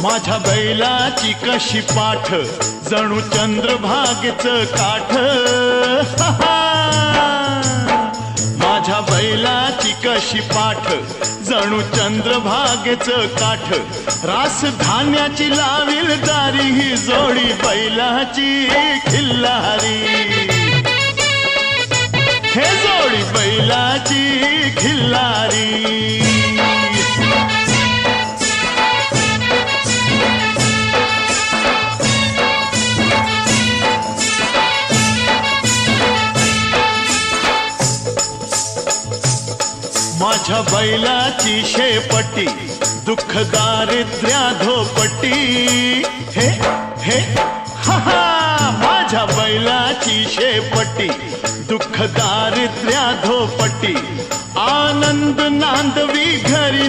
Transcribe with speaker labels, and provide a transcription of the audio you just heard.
Speaker 1: माझ्या बैलाची कशी पाठ जणू चंद्रभागेचं काठ माझ्या बैलाची कशी पाठ जणू चंद्रभागेचं काठ रास धान्याची लावील दारी ही जोडी बैलाची खिल्लारी हे जोडी बैलाची खिल्लारी माझ्या बैलाची शेपटी दुःख दारिद्र्या धोपटी हे हे हा हा माझ्या बैलाची शेपटी दुःख दारिद्र्या धोपटी आनंद नांदवी घरी